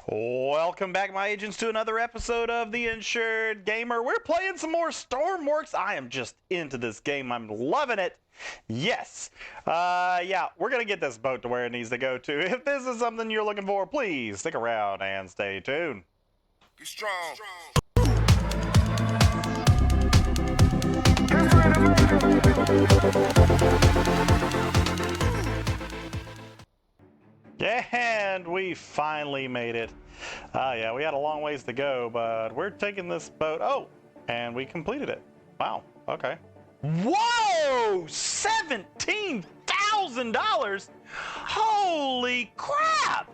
Welcome back, my agents, to another episode of The Insured Gamer. We're playing some more Stormworks. I am just into this game. I'm loving it. Yes. Yeah, we're going to get this boat to where it needs to go to. If this is something you're looking for, please stick around and stay tuned. Be strong. And we finally made it. Yeah, we had a long ways to go, but we're taking this boat. Oh, and we completed it. Wow, okay. Whoa! $17,000! Holy crap!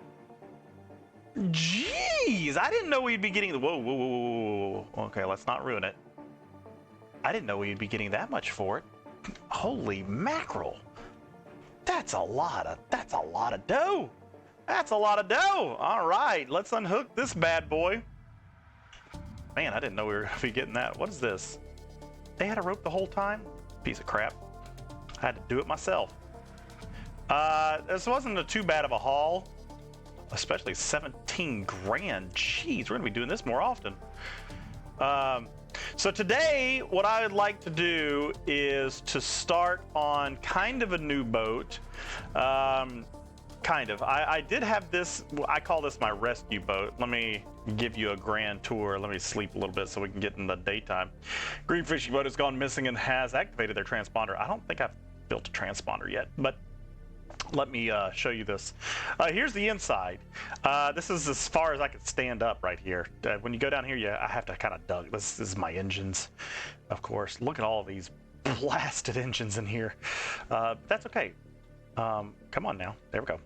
Jeez, I didn't know we'd be getting... Whoa. Okay, let's not ruin it. I didn't know we'd be getting that much for it. Holy mackerel. That's a lot of dough. That's a lot of dough. All right, let's unhook this bad boy. Man, I didn't know we were going to be getting that. What is this? They had a rope the whole time? Piece of crap. I had to do it myself. This wasn't too bad of a haul, especially 17 grand. Jeez, we're going to be doing this more often. So today, what I would like to do is to start on kind of a new boat. I did have this, I call this my rescue boat. Let me give you a grand tour. Let me sleep a little bit so we can get in the daytime. Green fishing boat has gone missing and has activated their transponder. I don't think I've built a transponder yet, but let me show you this. Here's the inside. This is as far as I could stand up right here. When you go down here, I have to kind of dug. This is my engines, of course. Look at all of these blasted engines in here. That's okay. Come on now. There we go.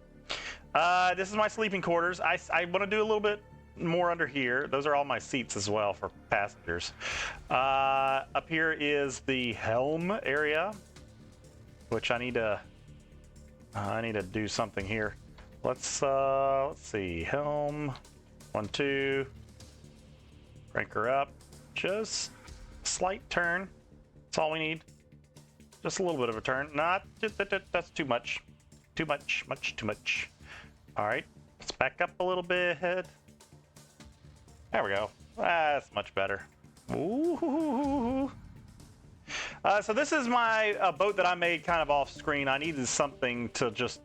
This is my sleeping quarters. I want to do a little bit more under here. Those are all my seats as well for passengers. Up here is the helm area, which I need to do something here. Let's see. Helm, 1, 2. Crank her up. Just a slight turn. That's all we need. Just a little bit of a turn. That's too much. Too much. All right. Let's back up a little bit. There we go. That's much better. Ooh. So this is my boat that I made kind of off screen. I needed something to just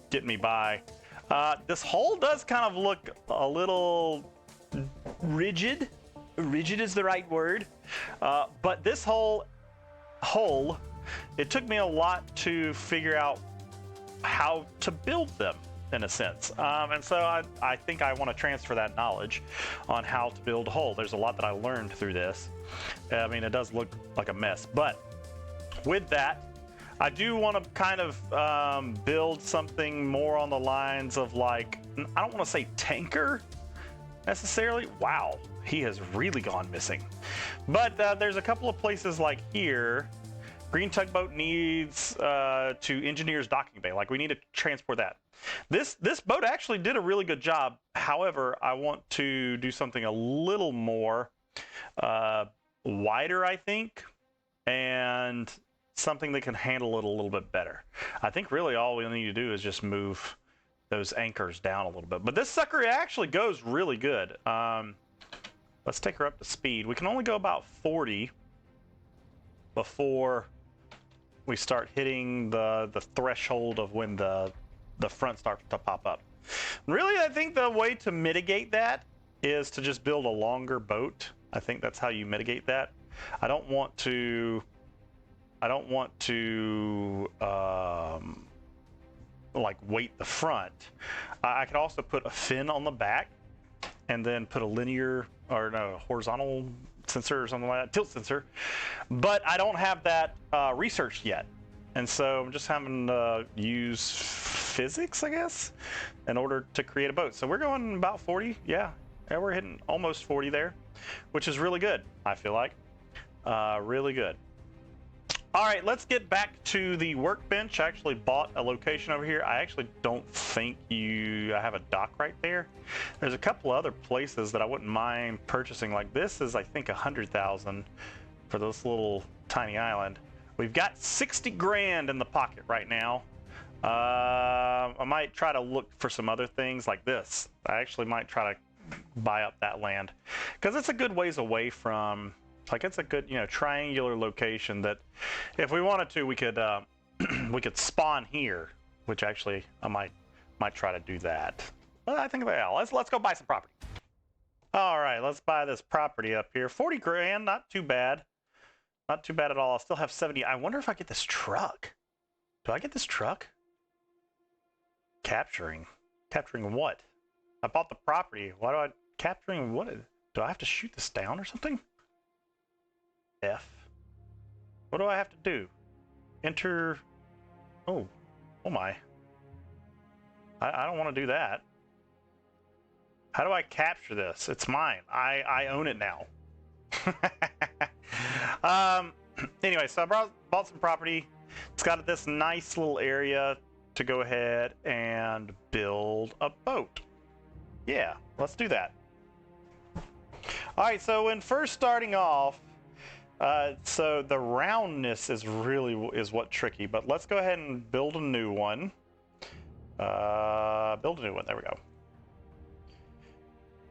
get me by. This hull does kind of look a little rigid. Rigid is the right word. But this hull, it took me a lot to figure out how to build them, in a sense. And so I think I want to transfer that knowledge on how to build a hull. There's a lot that I learned through this. I mean, it does look like a mess, but with that, I do want to kind of build something more on the lines of, like, I don't want to say tanker necessarily. Wow, he has really gone missing. But there's a couple of places like here. Green tugboat needs to engineer's docking bay. Like, we need to transport that. This boat actually did a really good job. However, I want to do something a little more wider, I think, and something that can handle it a little bit better. I think really all we need to do is just move those anchors down a little bit. But this sucker actually goes really good. Let's take her up to speed. We can only go about 40 before we start hitting the threshold of when the front starts to pop up. Really, I think the way to mitigate that is to just build a longer boat. I think that's how you mitigate that. I don't want to like weight the front. I could also put a fin on the back and then put a linear or no horizontal sensor or something like that, tilt sensor, but I don't have that researched yet, and so I'm just having to use physics, I guess, in order to create a boat. So we're going about 40. Yeah, we're hitting almost 40 there, which is really good. I feel like really good. All right, let's get back to the workbench. I actually bought a location over here. I actually don't think I have a dock right there. There's a couple other places that I wouldn't mind purchasing. Like this is, I think, 100,000 for this little tiny island. We've got 60 grand in the pocket right now. I might try to look for some other things like this. I actually might try to buy up that land because it's a good ways away from, like, it's a good, you know, triangular location that if we wanted to, we could we could spawn here, which actually I might try to do that. But I think, yeah, let's go buy some property. All right, let's buy this property up here. 40 grand, not too bad. Not too bad at all. I still have 70. I wonder if I get this truck. Do I get this truck? Capturing what? I bought the property. Why do I capturing what? Do I have to shoot this down or something? F. What do I have to do? Enter. Oh my. I don't want to do that. How do I capture this? It's mine. I own it now. Anyway, so I bought some property. It's got this nice little area to go ahead and build a boat. Yeah, let's do that. All right, so when first starting off, so the roundness is what tricky, but let's go ahead and build a new one. Build a new one, there we go.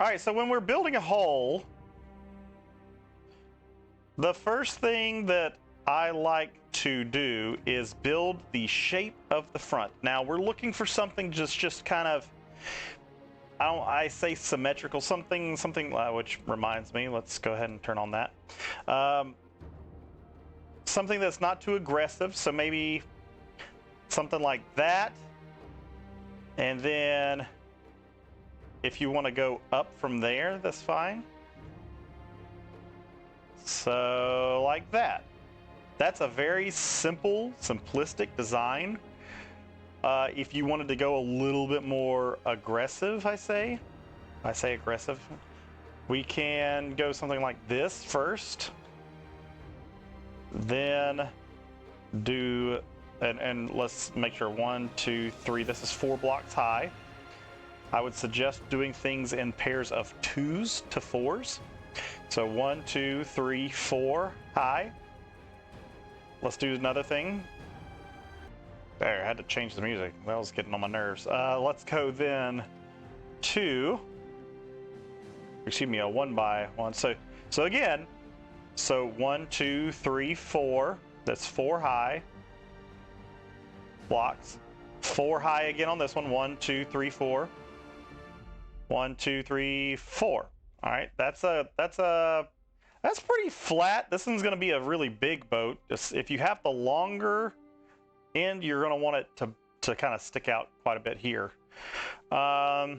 All right, so when we're building a hull, the first thing that I like to do is build the shape of the front. Now we're looking for something just kind of, I say symmetrical, something which reminds me, let's go ahead and turn on that. Something that's not too aggressive, so maybe something like that. And then if you want to go up from there, that's fine. So like that. That's a very simple, simplistic design. If you wanted to go a little bit more aggressive, I say aggressive, we can go something like this first. Then do, and let's make sure 1, 2, 3, this is 4 blocks high. I would suggest doing things in pairs of 2's to 4's. So 1, 2, 3, 4 high. Let's do another thing. There, I had to change the music. That was getting on my nerves. Let's go then to, excuse me, a 1 by 1. So again, so 1, 2, 3, 4. That's 4 high blocks. 4 high again on this one. 1, 2, 3, 4. 1, 2, 3, 4. All right, that's pretty flat. This one's going to be a really big boat. Just if you have the longer end, you're going to want it to kind of stick out quite a bit here. So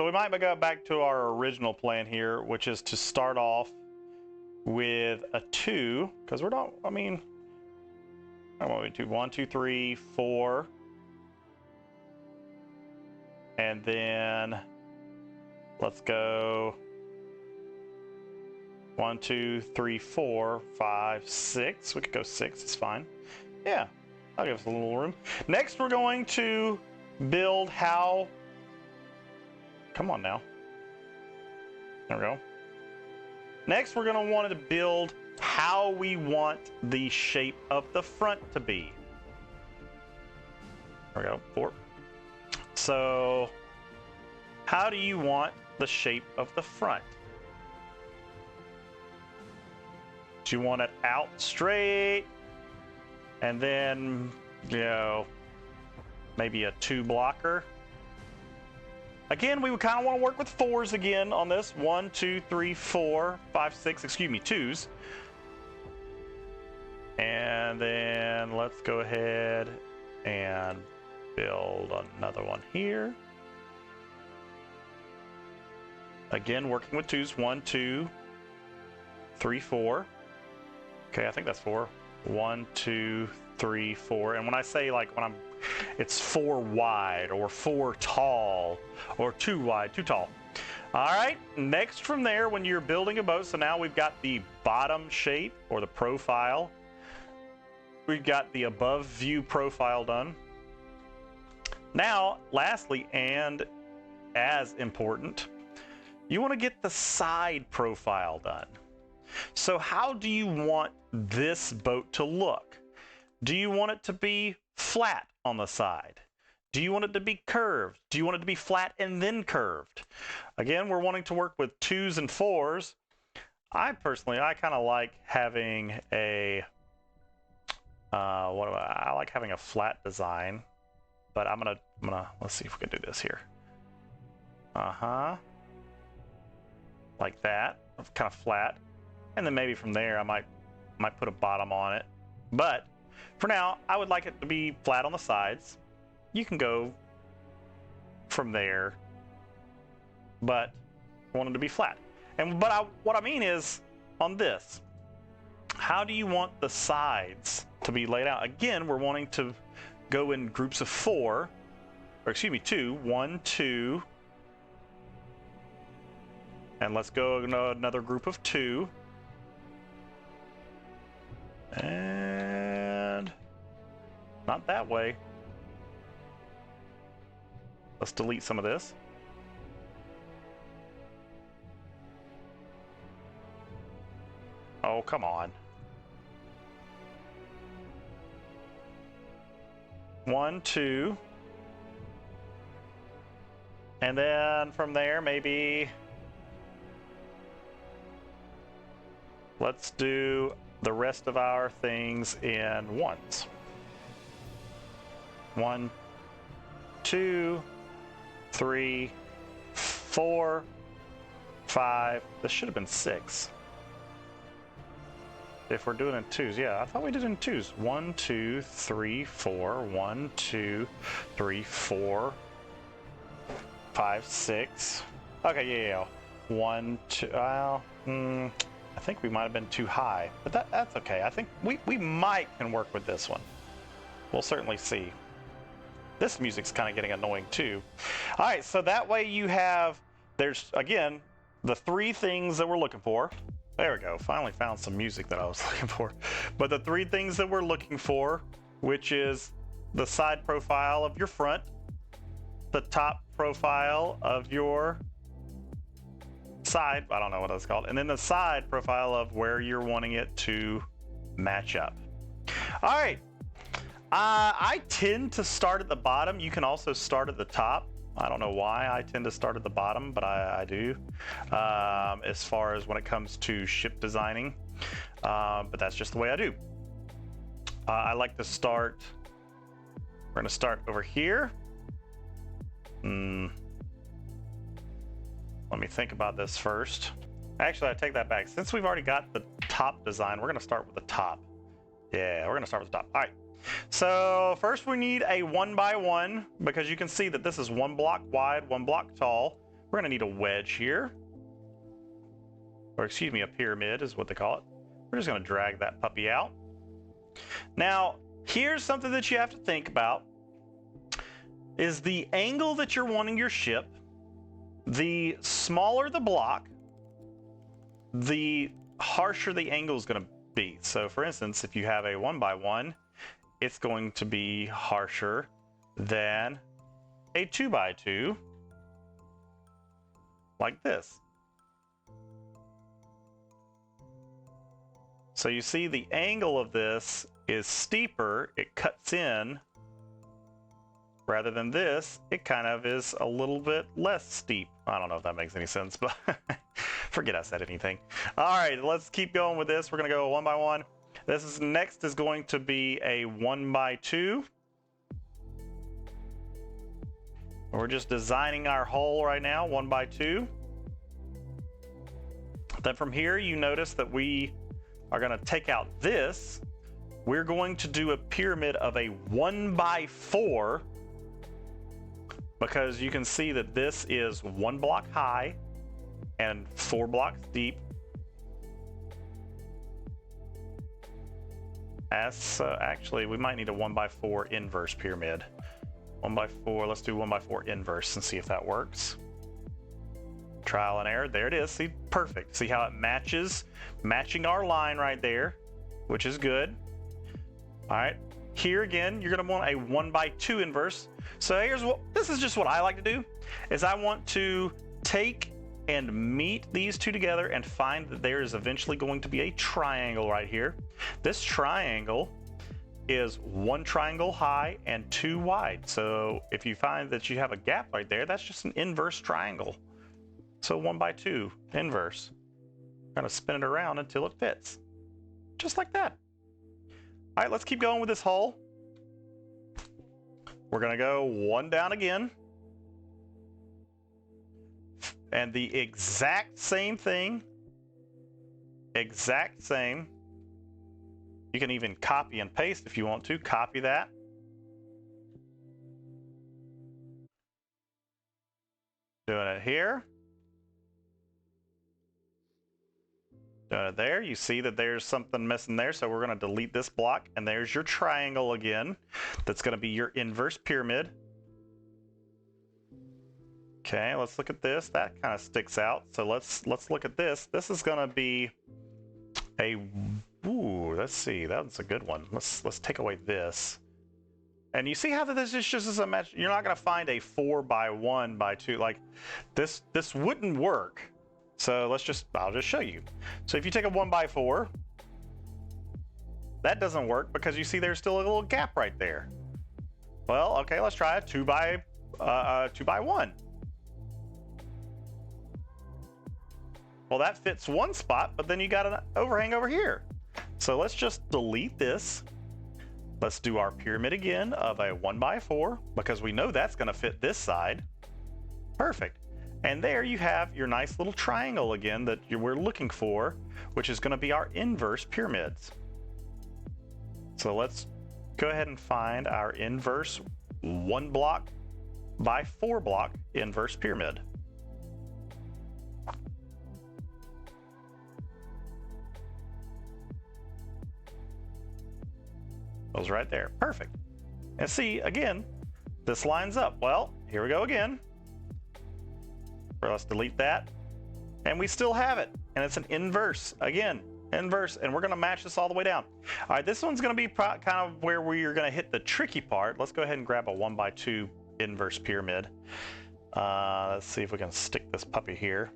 we might go back to our original plan here, which is to start off with a 2, because we're not, I mean, I want to do 1, 2, 3, 4, and then let's go 1, 2, 3, 4, 5, 6. We could go 6, it's fine. Yeah, I'll give us a little room. Next, we're going to build how, come on now. There we go. Next, we're going to want to build how we want the shape of the front to be. There we go, 4. So, how do you want the shape of the front? Do you want it out straight? And then, you know, maybe a 2 blocker? Again, we would kind of want to work with 4's again on this. 1, 2, 3, 4, 5, 6, excuse me, 2's. And then let's go ahead and build another one here. Again, working with 2's. 1, 2, 3, 4. Okay, I think that's 4. 1, 2, 3, 4. And when I say, like, when it's 4 wide or 4 tall or 2 wide, 2 tall. All right, next from there, when you're building a boat, so now we've got the bottom shape or the profile. We've got the above view profile done. Now, lastly, and as important, you want to get the side profile done. So how do you want this boat to look? Do you want it to be flat on the side? Do you want it to be curved? Do you want it to be flat and then curved? Again, we're wanting to work with 2's and 4's. I kind of like having a, I like having a flat design, but I'm gonna, let's see if we can do this here. Like that, kind of flat. And then maybe from there, I might put a bottom on it. But for now, I would like it to be flat on the sides. You can go from there, but I want it to be flat. What I mean is, on this, how do you want the sides to be laid out? Again, we're wanting to go in groups of 4, or excuse me, 2. 1, 2, and let's go another group of 2. And not that way. Let's delete some of this. Oh, come on. 1, 2. And then from there, maybe let's do the rest of our things in 1s. 1, 2, 3, 4, 5. This should have been 6. If we're doing it in 2's, yeah, I thought we did it in 2's. 1, 2, 3, 4. 1, 2, 3, 4, 5, 6. Okay, yeah. 1, 2. I think we might have been too high, but that's okay. I think we might can work with this one. We'll certainly see. This music's kind of getting annoying too. All right, so that way you have, there's, again, the 3 things that we're looking for. There we go, finally found some music that I was looking for. But the 3 things that we're looking for, which is the side profile of your front, the top profile of your side, I don't know what that's called, and then the side profile of where you're wanting it to match up. All right, I tend to start at the bottom. You can also start at the top. I don't know why I tend to start at the bottom, but I do, as far as when it comes to ship designing, but that's just the way I do. I like to start, we're going to start over here. Let me think about this first. Actually, I take that back. Since we've already got the top design, we're going to start with the top. Yeah, we're going to start with the top. All right. So first we need a 1x1, because you can see that this is 1 block wide, 1 block tall. We're going to need a wedge here. Or excuse me, a pyramid is what they call it. We're just going to drag that puppy out. Now, here's something that you have to think about. Is the angle that you're wanting your ship, the smaller the block, the harsher the angle is going to be. So for instance, if you have a 1x1, it's going to be harsher than a 2x2, like this. So you see the angle of this is steeper, it cuts in, rather than this, it kind of is a little bit less steep. I don't know if that makes any sense, but forget I said anything. All right, let's keep going with this. We're gonna go 1x1. This is next is going to be a 1x2. We're just designing our hole right now, 1x2. Then from here, you notice that we are gonna take out this. We're going to do a pyramid of a 1x4, because you can see that this is 1 block high and 4 blocks deep. Actually, we might need a 1x4 inverse pyramid. 1x4, let's do 1x4 inverse and see if that works. Trial and error, there it is, see, perfect. See how it matches, matching our line right there, which is good. All right, here again, you're gonna want a 1x2 inverse. So here's what, this is just what I like to do, is I want to take and meet these two together and find that there is eventually going to be a triangle right here. This triangle is 1 triangle high and 2 wide. So if you find that you have a gap right there, that's just an inverse triangle. So 1 by 2 inverse. Kind of spin it around until it fits. Just like that. All right, let's keep going with this hole. We're gonna go 1 down again. And the exact same thing. Exact same. You can even copy and paste if you want to. Copy that. Doing it here. Doing it there. You see that there's something missing there, so we're going to delete this block. And there's your triangle again. That's going to be your inverse pyramid. Okay, let's look at this. That kind of sticks out. So let's look at this. This is going to be a... Ooh, let's see. That's a good one. Let's take away this. And you see how this is just as a match. You're not going to find a 4 by 1 by 2 like this. This wouldn't work. So I'll just show you. So if you take a 1 by 4, that doesn't work because you see there's still a little gap right there. Well, okay, let's try a 2 by 1. Well, that fits one spot, but then you got an overhang over here. So let's just delete this. Let's do our pyramid again of a 1 by 4 because we know that's going to fit this side. Perfect. And there you have your nice little triangle again that we're looking for, which is going to be our inverse pyramids. So let's go ahead and find our inverse 1 block by 4 block inverse pyramid. Those right there. Perfect. And see, again, this lines up. Well, here we go again. Let's delete that. And we still have it. And it's an inverse. Again, inverse. And we're going to match this all the way down. All right, this one's going to be kind of where we're going to hit the tricky part. Let's go ahead and grab a 1 by 2 inverse pyramid. Let's see if we can stick this puppy here.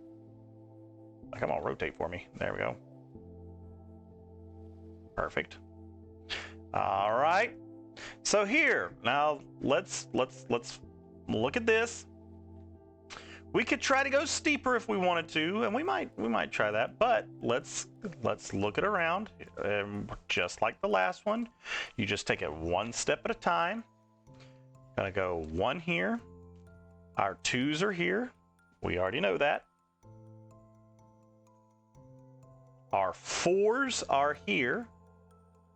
Come on, rotate for me. There we go. Perfect. All right. So here, now let's look at this. We could try to go steeper if we wanted to, and we might try that. But let's look it around, just like the last one. You just take it 1 step at a time. Gonna go 1 here. Our 2's are here. We already know that. Our 4's are here.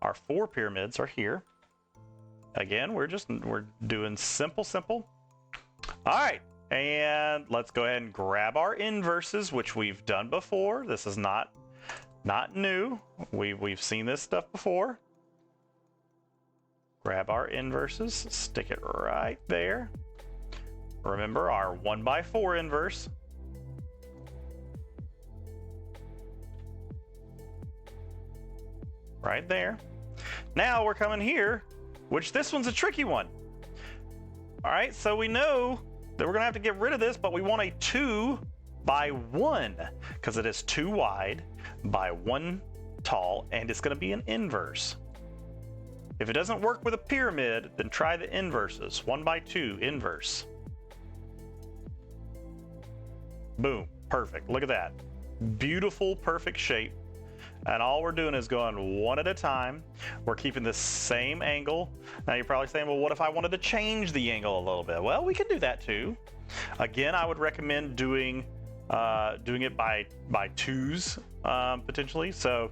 Our 4 pyramids are here. Again, we're doing simple. All right, and let's go ahead and grab our inverses, which we've done before. This is not new. We've seen this stuff before. Grab our inverses, stick it right there. Remember our 1 by 4 inverse. Right there. Now we're coming here, which this one's a tricky one. All right, so we know that we're gonna have to get rid of this, but we want a 2 by 1 because it is 2 wide by 1 tall, and it's gonna be an inverse. If it doesn't work with a pyramid, then try the inverses. 1 by 2 inverse. Boom, perfect. Look at that. Beautiful, perfect shape. And all we're doing is going 1 at a time. We're keeping the same angle. Now you're probably saying, well, what if I wanted to change the angle a little bit? Well, we can do that too. Again, I would recommend doing it by 2's potentially. So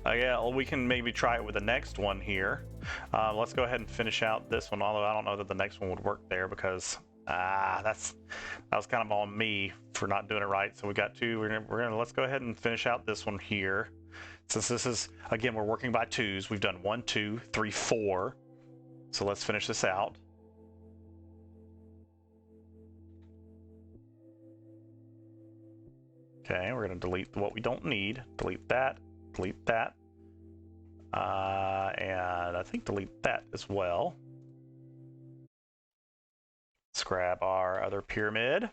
yeah, we can maybe try it with the next one here. Let's go ahead and finish out this one, although I don't know that the next one would work there because that was kind of on me for not doing it right. So we got 2. Let's go ahead and finish out this one here. Since this is, again, we're working by 2's. We've done 1, 2, 3, 4. So let's finish this out. Okay, we're going to delete what we don't need. Delete that. Delete that. And I think delete that as well. Let's grab our other pyramid.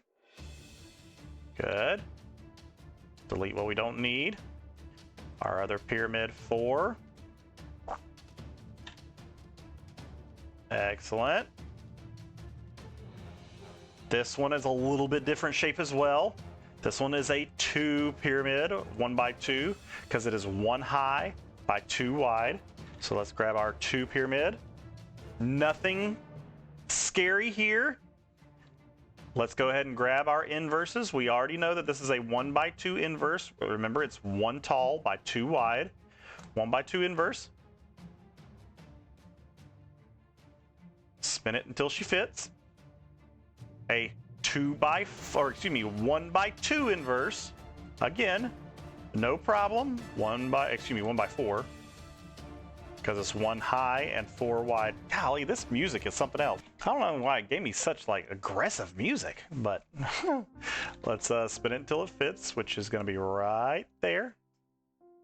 Good. Delete what we don't need. Our other pyramid 4. Excellent. This one is a little bit different shape as well. This one is a 2 pyramid, 1 by 2, because it is 1 high by 2 wide. So let's grab our 2 pyramid. Nothing scary here. Let's go ahead and grab our inverses. We already know that this is a 1 by 2 inverse. Remember, it's 1 tall by 2 wide. 1 by 2 inverse. Spin it until she fits. A 1 by 2 inverse. Again, no problem. 1 by 4. Because it's 1 high and 4 wide. Golly, this music is something else. I don't know why it gave me such like aggressive music, but let's spin it until it fits, which is going to be right there.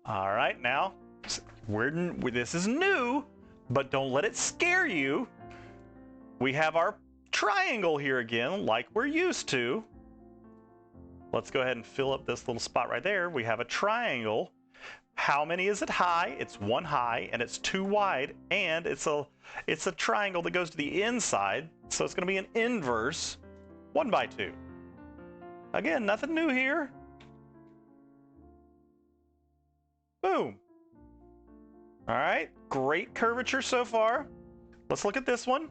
All right, now this is new, but don't let it scare you. We have our triangle here again, like we're used to. Let's go ahead and fill up this little spot right there. We have a triangle. How many is it high? It's 1 high and it's 2 wide, and it's a triangle that goes to the inside, so it's going to be an inverse 1 by 2. Again, nothing new here. Boom. All right, great curvature so far. Let's look at this one.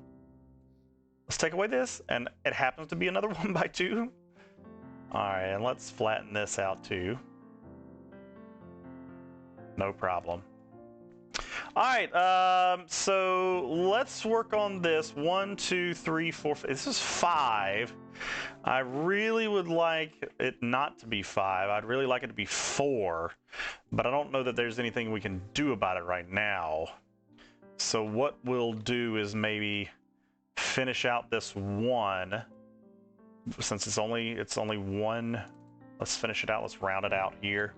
Let's take away this, and it happens to be another 1 by 2. All right, and let's flatten this out too. No problem. All right, so let's work on this. 1, 2, 3, 4. This is 5. I really would like it not to be 5. I'd really like it to be 4, but I don't know that there's anything we can do about it right now. So what we'll do is maybe finish out this 1. Since it's only 1, let's finish it out. Let's round it out here.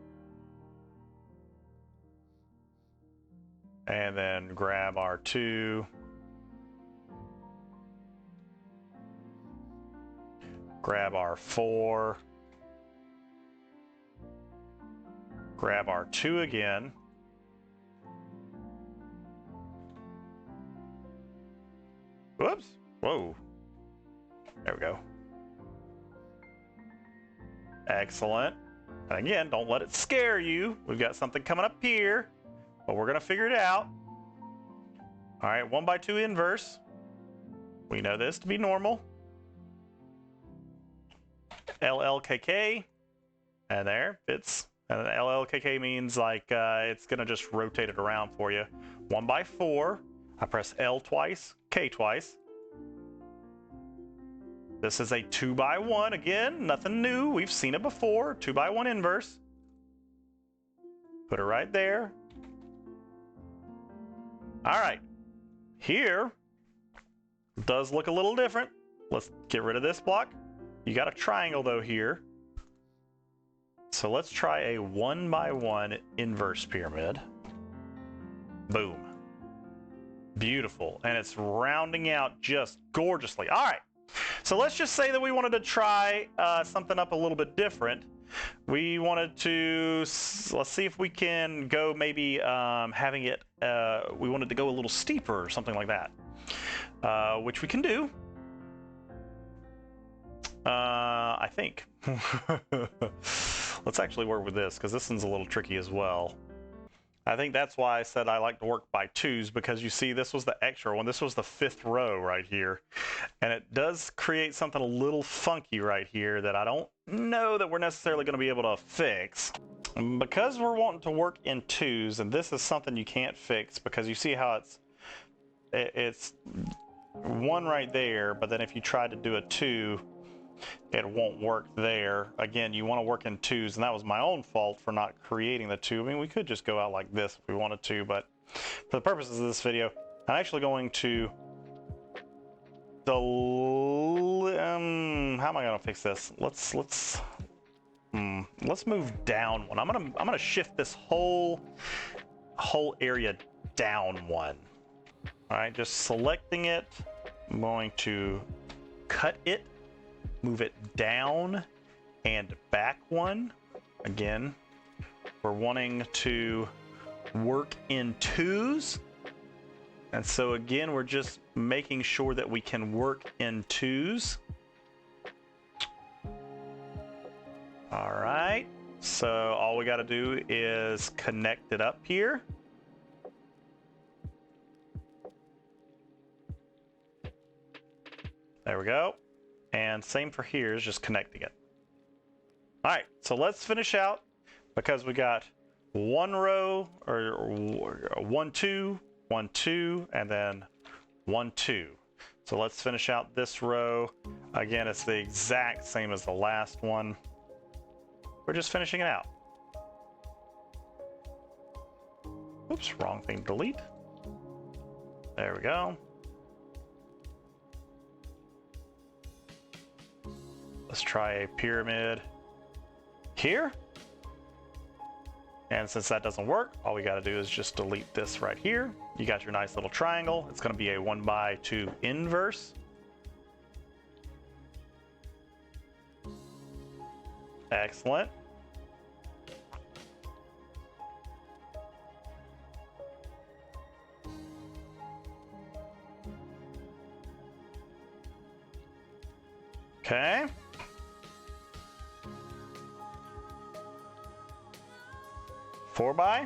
And then grab our 2. Grab our 4. Grab our 2 again. Whoops. Whoa. There we go. Excellent. And again, don't let it scare you. We've got something coming up here, but we're going to figure it out. All right, 1 by 2 inverse. We know this to be normal. LLKK. And there, fits. And LLKK means like it's going to just rotate it around for you. 1 by 4. I press L twice, K twice. This is a 2 by 1. Again, nothing new. We've seen it before. 2 by 1 inverse. Put it right there. All right. Here does look a little different. Let's get rid of this block. You got a triangle though here. So let's try a 1 by 1 inverse pyramid. Boom. Beautiful. And it's rounding out just gorgeously. All right. So let's just say that we wanted to try something up a little bit different. We wanted to, let's see if we can go maybe having it, we wanted to go a little steeper or something like that, which we can do. I think. Let's actually work with this because this one's a little tricky as well. I think that's why I said I like to work by 2's, because you see this was the extra one. This was the 5th row right here. And it does create something a little funky right here that I don't know that we're necessarily going to be able to fix. Because we're wanting to work in 2's, and this is something you can't fix because you see how it's 1 right there, but then if you try to do a 2, it won't work there. Again, you want to work in 2's, and that was my own fault for not creating the 2. I mean, we could just go out like this if we wanted to, but for the purposes of this video, I'm actually going to how am I going to fix this? Let's move down 1. I'm gonna shift this whole area down 1. All right, just selecting it. I'm going to cut it, move it down and back 1. Again, we're wanting to work in 2's. And so again, we're just making sure that we can work in 2's. All right, so all we got to do is connect it up here. There we go. And same for here, is just connecting it. All right, so let's finish out, because we got one row, or 1, 2, 1, 2, and then 1, 2. So let's finish out this row. Again, it's the exact same as the last one. We're just finishing it out. Oops, wrong thing, delete. There we go. Let's try a pyramid here. And since that doesn't work, all we got to do is just delete this right here. You got your nice little triangle. It's going to be a 1x2 inverse. Excellent. Okay. Four by.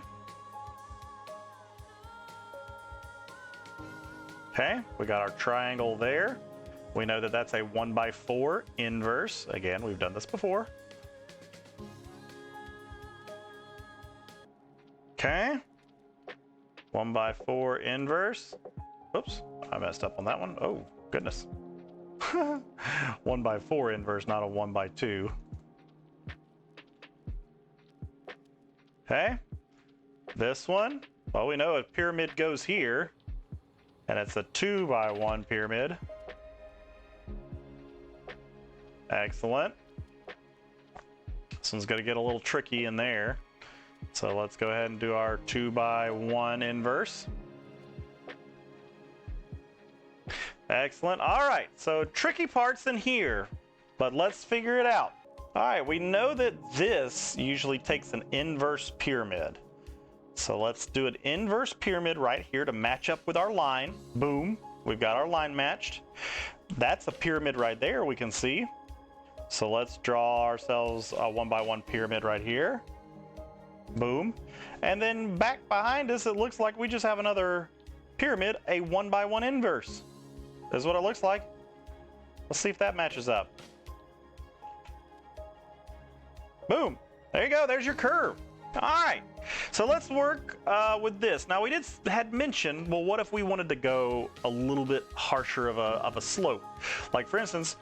Okay, we got our triangle there. We know that that's a 1x4 inverse. Again, we've done this before. Okay. 1x4 inverse. Oops, I messed up on that one. Oh, goodness. 1x4 inverse, not a 1x2. Okay. This one, well, we know a pyramid goes here, and it's a 2x1 pyramid. Excellent. This one's going to get a little tricky in there. So let's go ahead and do our 2x1 inverse. Excellent. All right, so tricky parts in here, but let's figure it out. All right, we know that this usually takes an inverse pyramid. So let's do an inverse pyramid right here to match up with our line. Boom, we've got our line matched. That's a pyramid right there, we can see. So let's draw ourselves a 1x1 pyramid right here. Boom. And then back behind us, it looks like we just have another pyramid, a 1x1 inverse. This is what it looks like. Let's see if that matches up. Boom. There you go. There's your curve. All right. So let's work with this. Now we had mentioned, well, what if we wanted to go a little bit harsher of a slope? Like for instance,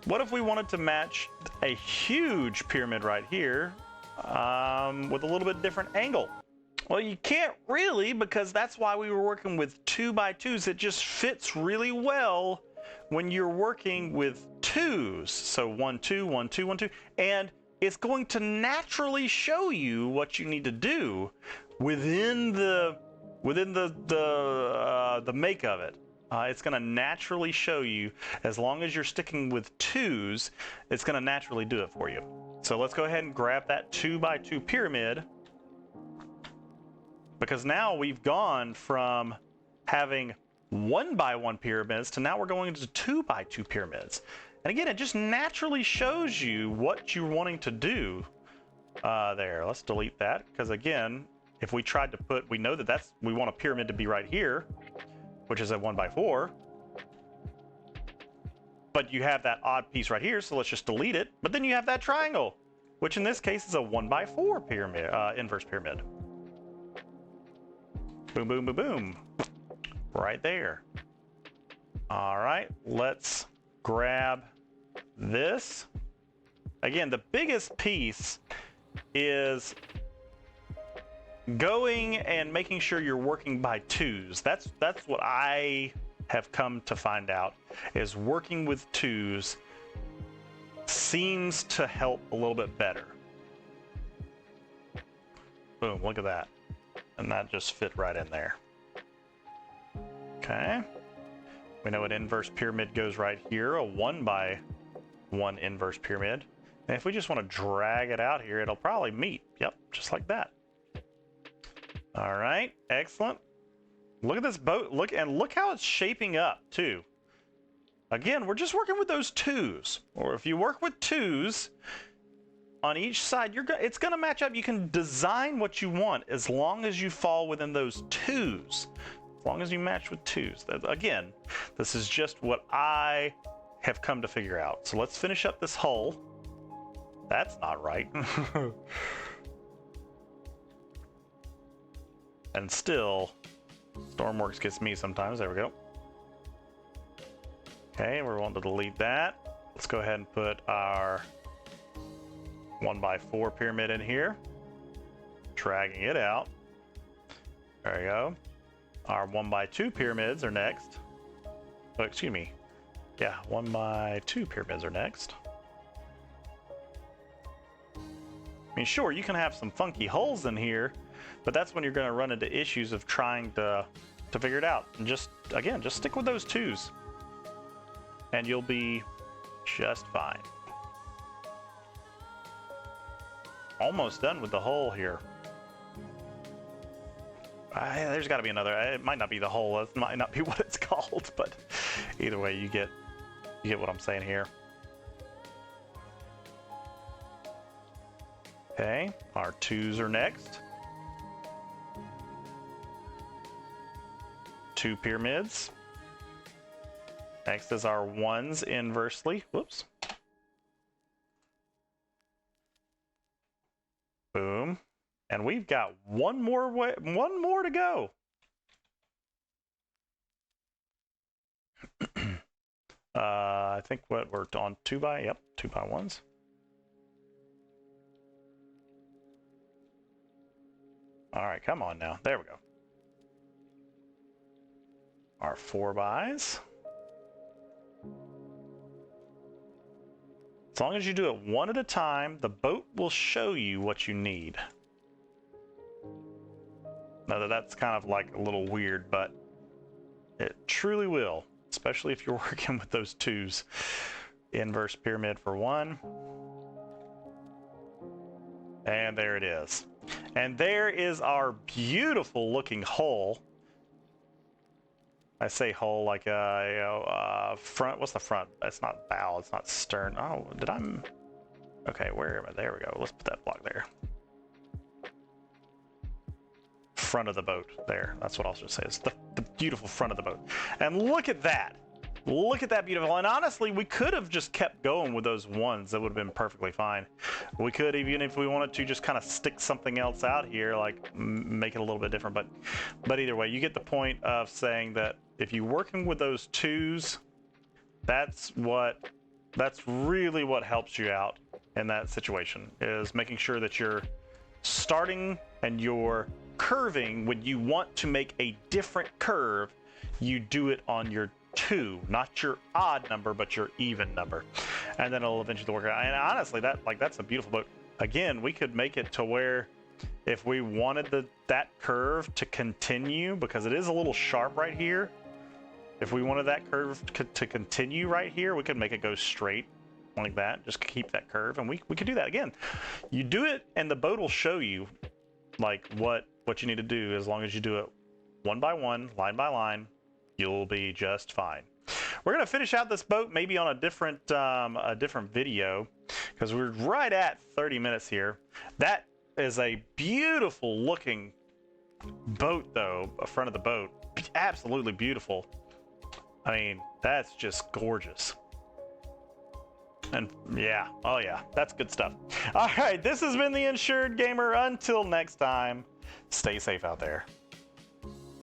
what if we wanted to match a huge pyramid right here with a little bit different angle? Well, you can't really, because that's why we were working with 2x2s. It just fits really well when you're working with 2's. So 1, 2, 1, 2, 1, 2. And it's going to naturally show you what you need to do within the make of it. It's going to naturally show you, as long as you're sticking with 2's, it's going to naturally do it for you. So let's go ahead and grab that 2x2 pyramid, because now we've gone from having 1x1 pyramids to now we're going to 2x2 pyramids. And again, it just naturally shows you what you're wanting to do there. Let's delete that, because again, if we tried to put, we know that we want a pyramid to be right here, which is a 1x4. But you have that odd piece right here, so let's just delete it. But then you have that triangle, which in this case is a 1x4 pyramid, inverse pyramid. Boom, boom, boom, boom. Right there. All right, let's grab this. Again, the biggest piece is going and making sure you're working by 2's. That's what I have come to find out, is working with 2's seems to help a little bit better. Boom, look at that. And that just fit right in there. Okay. We know an inverse pyramid goes right here, a 1x1 inverse pyramid. And if we just want to drag it out here, it'll probably meet. Yep, just like that. All right, excellent. Look at this boat. Look how it's shaping up too. Again, we're just working with those 2's. Or if you work with 2's on each side, it's going to match up. You can design what you want as long as you fall within those 2's. As long as you match with 2's. Again, this is just what I have come to figure out. So let's finish up this hull. That's not right. And still, Stormworks gets me sometimes. There we go. Okay, we're wanting to delete that. Let's go ahead and put our 1x4 pyramid in here. Dragging it out. There we go. Our 1x2 pyramids are next. Oh, excuse me. Yeah, 1x2 pyramids are next. I mean, sure, you can have some funky holes in here, but that's when you're going to run into issues of trying to figure it out. And just, again, just stick with those 2's. And you'll be just fine. Almost done with the hole here. There's got to be another. It might not be the hole. It might not be what it's called, but either way, you get what I'm saying here. Okay, our 2's are next. 2 pyramids. Next is our 1's inversely. Whoops. Boom. And we've got one more to go. I think what we're on 2x1's. All right, come on now. There we go. Our 4x's. As long as you do it one at a time, the boat will show you what you need. Now that's kind of like a little weird, but it truly will, especially if you're working with those 2's. Inverse pyramid for 1. And there it is. And there is our beautiful looking hull. I say hull like front. What's the front? It's not bow. It's not stern. Oh, did I? Okay, where am I? There we go. Let's put that block there. Front of the boat. There. That's what I'll just say. It's the beautiful front of the boat. And look at that. Look at that beautiful. And honestly, we could have just kept going with those 1's. That would have been perfectly fine. We could, even if we wanted to, just kind of stick something else out here, like make it a little bit different. But either way, you get the point of saying that if you're working with those 2's, that's really what helps you out in that situation, is making sure that you're starting and you're curving. When you want to make a different curve, you do it on your 2, not your odd number, but your even number, and then it'll eventually work out. And honestly, that's a beautiful boat. Again, we could make it to where if we wanted that curve to continue, because it is a little sharp right here, if we wanted that curve to continue right here, we could make it go straight like that, just keep that curve, and we could do that. Again, you do it and the boat will show you like what you need to do. As long as you do it 1 by 1, line by line, you'll be just fine. We're gonna finish out this boat maybe on a different video, because we're right at 30 minutes here. That is a beautiful looking boat though, the front of the boat. Absolutely beautiful. I mean, that's just gorgeous. And yeah, oh yeah, that's good stuff. All right, this has been the Insured Gamer. Until next time, stay safe out there.